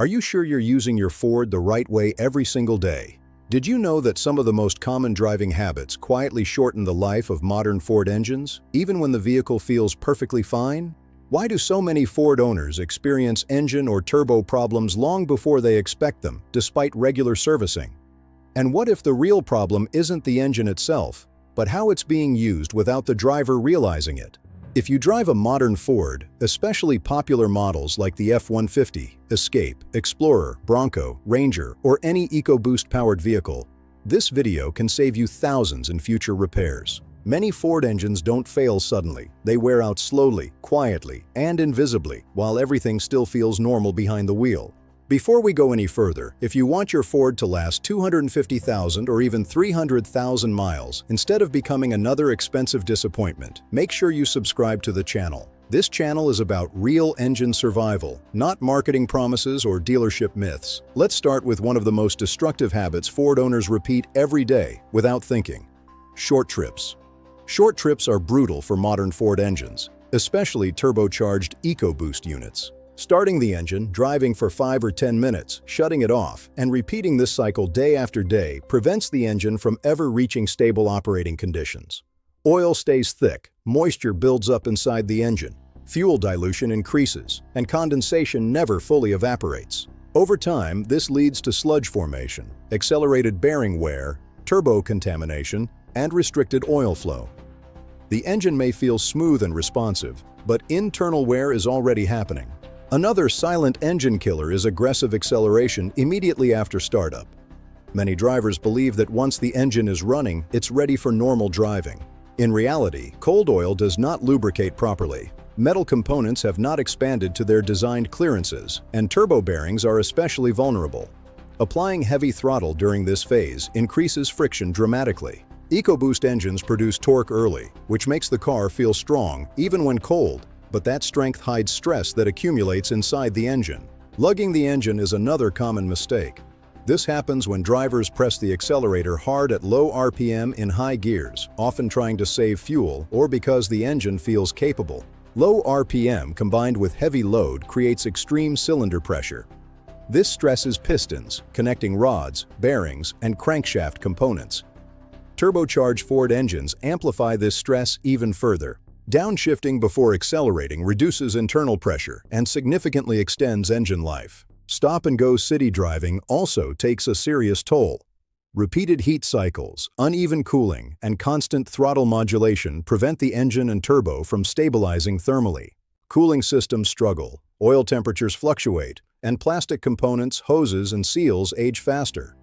Are you sure you're using your Ford the right way every single day? Did you know that some of the most common driving habits quietly shorten the life of modern Ford engines, even when the vehicle feels perfectly fine? Why do so many Ford owners experience engine or turbo problems long before they expect them, despite regular servicing? And what if the real problem isn't the engine itself, but how it's being used without the driver realizing it? If you drive a modern Ford, especially popular models like the F-150, Escape, Explorer, Bronco, Ranger, or any EcoBoost-powered vehicle, this video can save you thousands in future repairs. Many Ford engines don't fail suddenly. They wear out slowly, quietly, and invisibly, while everything still feels normal behind the wheel. Before we go any further, if you want your Ford to last 250,000 or even 300,000 miles instead of becoming another expensive disappointment, make sure you subscribe to the channel. This channel is about real engine survival, not marketing promises or dealership myths. Let's start with one of the most destructive habits Ford owners repeat every day without thinking: short trips. Short trips are brutal for modern Ford engines, especially turbocharged EcoBoost units. Starting the engine, driving for 5 or 10 minutes, shutting it off, and repeating this cycle day after day prevents the engine from ever reaching stable operating conditions. Oil stays thick, moisture builds up inside the engine, fuel dilution increases, and condensation never fully evaporates. Over time, this leads to sludge formation, accelerated bearing wear, turbo contamination, and restricted oil flow. The engine may feel smooth and responsive, but internal wear is already happening. Another silent engine killer is aggressive acceleration immediately after startup. Many drivers believe that once the engine is running, it's ready for normal driving. In reality, cold oil does not lubricate properly. Metal components have not expanded to their designed clearances, and turbo bearings are especially vulnerable. Applying heavy throttle during this phase increases friction dramatically. EcoBoost engines produce torque early, which makes the car feel strong even when cold. But that strength hides stress that accumulates inside the engine. Lugging the engine is another common mistake. This happens when drivers press the accelerator hard at low RPM in high gears, often trying to save fuel or because the engine feels capable. Low RPM combined with heavy load creates extreme cylinder pressure. This stresses pistons, connecting rods, bearings, and crankshaft components. Turbocharged Ford engines amplify this stress even further. Downshifting before accelerating reduces internal pressure and significantly extends engine life. Stop-and-go city driving also takes a serious toll. Repeated heat cycles, uneven cooling, and constant throttle modulation prevent the engine and turbo from stabilizing thermally. Cooling systems struggle, oil temperatures fluctuate, and plastic components, hoses, and seals age faster.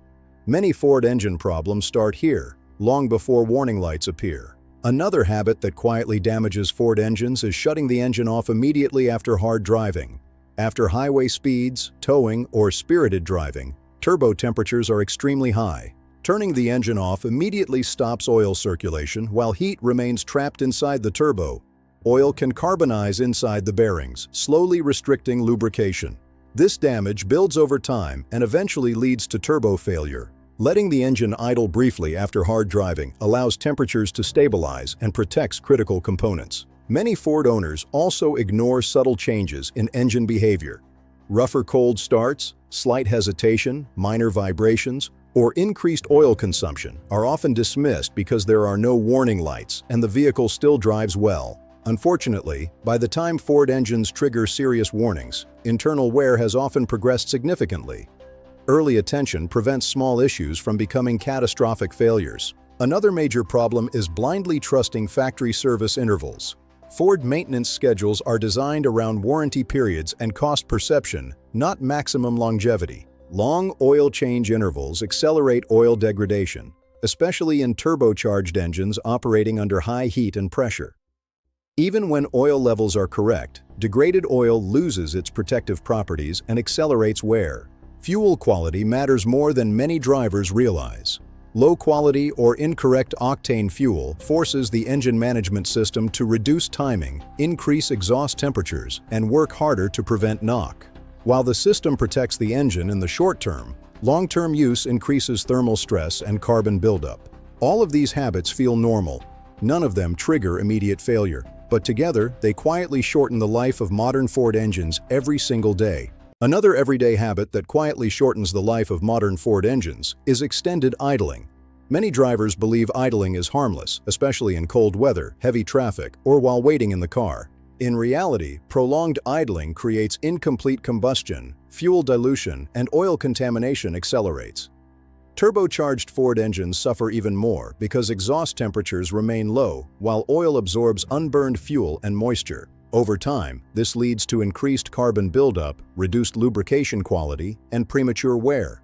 Many Ford engine problems start here, long before warning lights appear. Another habit that quietly damages Ford engines is shutting the engine off immediately after hard driving. After highway speeds, towing, or spirited driving, turbo temperatures are extremely high. Turning the engine off immediately stops oil circulation while heat remains trapped inside the turbo. Oil can carbonize inside the bearings, slowly restricting lubrication. This damage builds over time and eventually leads to turbo failure. Letting the engine idle briefly after hard driving allows temperatures to stabilize and protects critical components. Many Ford owners also ignore subtle changes in engine behavior. Rougher cold starts, slight hesitation, minor vibrations, or increased oil consumption are often dismissed because there are no warning lights and the vehicle still drives well. Unfortunately, by the time Ford engines trigger serious warnings, internal wear has often progressed significantly. Early attention prevents small issues from becoming catastrophic failures. Another major problem is blindly trusting factory service intervals. Ford maintenance schedules are designed around warranty periods and cost perception, not maximum longevity. Long oil change intervals accelerate oil degradation, especially in turbocharged engines operating under high heat and pressure. Even when oil levels are correct, degraded oil loses its protective properties and accelerates wear. Fuel quality matters more than many drivers realize. Low-quality or incorrect octane fuel forces the engine management system to reduce timing, increase exhaust temperatures, and work harder to prevent knock. While the system protects the engine in the short term, long-term use increases thermal stress and carbon buildup. All of these habits feel normal. None of them trigger immediate failure, but together they quietly shorten the life of modern Ford engines every single day. Another everyday habit that quietly shortens the life of modern Ford engines is extended idling. Many drivers believe idling is harmless, especially in cold weather, heavy traffic, or while waiting in the car. In reality, prolonged idling creates incomplete combustion, fuel dilution, and oil contamination accelerates. Turbocharged Ford engines suffer even more because exhaust temperatures remain low while oil absorbs unburned fuel and moisture. Over time, this leads to increased carbon buildup, reduced lubrication quality, and premature wear.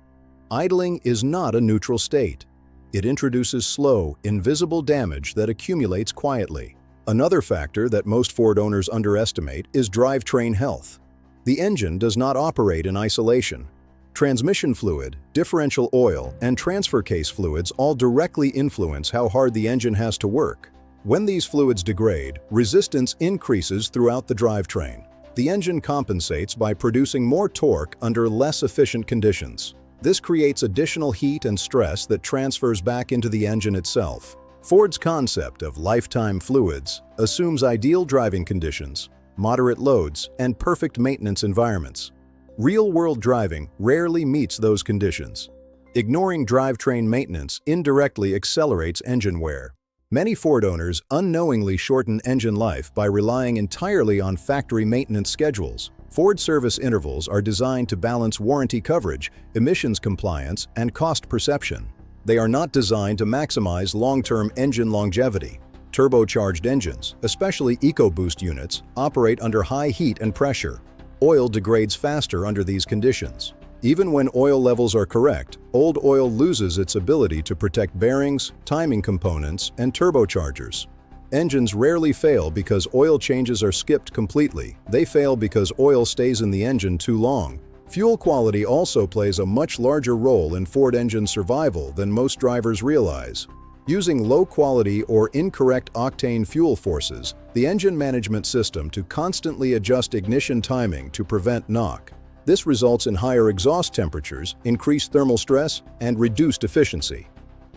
Idling is not a neutral state. It introduces slow, invisible damage that accumulates quietly. Another factor that most Ford owners underestimate is drivetrain health. The engine does not operate in isolation. Transmission fluid, differential oil, and transfer case fluids all directly influence how hard the engine has to work. When these fluids degrade, resistance increases throughout the drivetrain. The engine compensates by producing more torque under less efficient conditions. This creates additional heat and stress that transfers back into the engine itself. Ford's concept of lifetime fluids assumes ideal driving conditions, moderate loads, and perfect maintenance environments. Real-world driving rarely meets those conditions. Ignoring drivetrain maintenance indirectly accelerates engine wear. Many Ford owners unknowingly shorten engine life by relying entirely on factory maintenance schedules. Ford service intervals are designed to balance warranty coverage, emissions compliance, and cost perception. They are not designed to maximize long-term engine longevity. Turbocharged engines, especially EcoBoost units, operate under high heat and pressure. Oil degrades faster under these conditions. Even when oil levels are correct, old oil loses its ability to protect bearings, timing components, and turbochargers. Engines rarely fail because oil changes are skipped completely. They fail because oil stays in the engine too long. Fuel quality also plays a much larger role in Ford engine survival than most drivers realize. Using low-quality or incorrect octane fuel forces the engine management system to constantly adjust ignition timing to prevent knock. This results in higher exhaust temperatures, increased thermal stress, and reduced efficiency.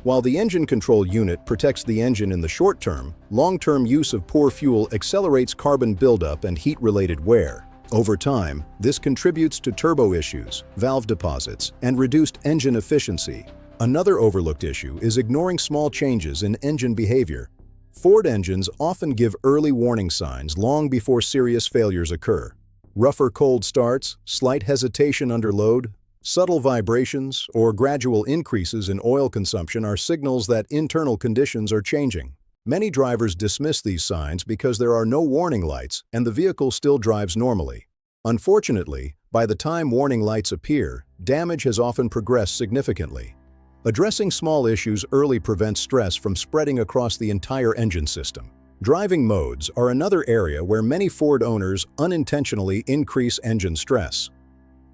While the engine control unit protects the engine in the short term, long-term use of poor fuel accelerates carbon buildup and heat-related wear. Over time, this contributes to turbo issues, valve deposits, and reduced engine efficiency. Another overlooked issue is ignoring small changes in engine behavior. Ford engines often give early warning signs long before serious failures occur. Rougher cold starts, slight hesitation under load, subtle vibrations, or gradual increases in oil consumption are signals that internal conditions are changing. Many drivers dismiss these signs because there are no warning lights and the vehicle still drives normally. Unfortunately, by the time warning lights appear, damage has often progressed significantly. Addressing small issues early prevents stress from spreading across the entire engine system. Driving modes are another area where many Ford owners unintentionally increase engine stress.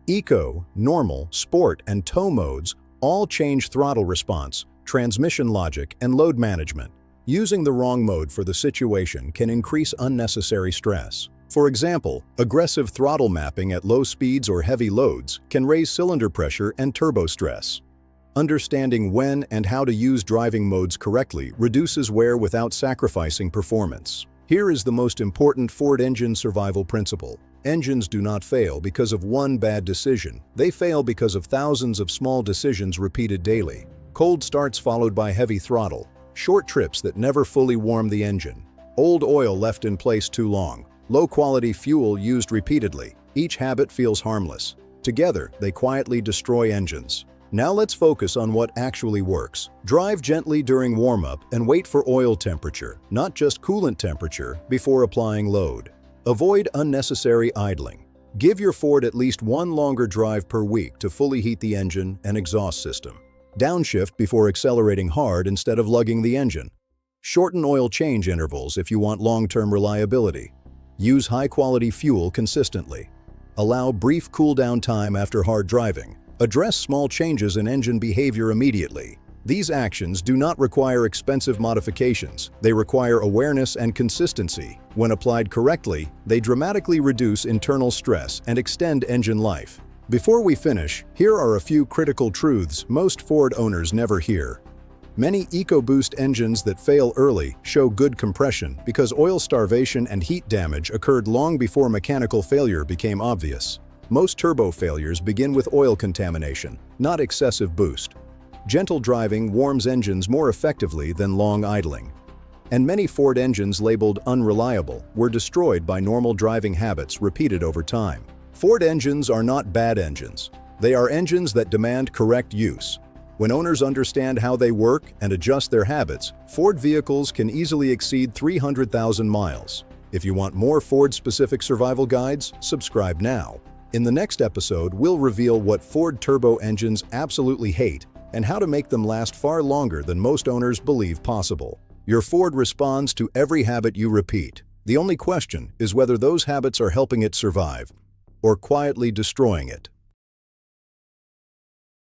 Eco, Normal, Sport, and Tow modes all change throttle response, transmission logic, and load management. Using the wrong mode for the situation can increase unnecessary stress. For example, aggressive throttle mapping at low speeds or heavy loads can raise cylinder pressure and turbo stress. Understanding when and how to use driving modes correctly reduces wear without sacrificing performance. Here is the most important Ford engine survival principle. Engines do not fail because of one bad decision. They fail because of thousands of small decisions repeated daily. Cold starts followed by heavy throttle, short trips that never fully warm the engine, old oil left in place too long, low-quality fuel used repeatedly. Each habit feels harmless. Together, they quietly destroy engines. Now let's focus on what actually works. Drive gently during warm-up and wait for oil temperature, not just coolant temperature, before applying load. Avoid unnecessary idling. Give your Ford at least one longer drive per week to fully heat the engine and exhaust system. Downshift before accelerating hard instead of lugging the engine. Shorten oil change intervals if you want long-term reliability. Use high-quality fuel consistently. Allow brief cool-down time after hard driving. Address small changes in engine behavior immediately. These actions do not require expensive modifications. They require awareness and consistency. When applied correctly, they dramatically reduce internal stress and extend engine life. Before we finish, here are a few critical truths most Ford owners never hear. Many EcoBoost engines that fail early show good compression because oil starvation and heat damage occurred long before mechanical failure became obvious. Most turbo failures begin with oil contamination, not excessive boost. Gentle driving warms engines more effectively than long idling. And many Ford engines labeled unreliable were destroyed by normal driving habits repeated over time. Ford engines are not bad engines. They are engines that demand correct use. When owners understand how they work and adjust their habits, Ford vehicles can easily exceed 300,000 miles. If you want more Ford-specific survival guides, subscribe now. In the next episode, we'll reveal what Ford turbo engines absolutely hate and how to make them last far longer than most owners believe possible. Your Ford responds to every habit you repeat. The only question is whether those habits are helping it survive or quietly destroying it.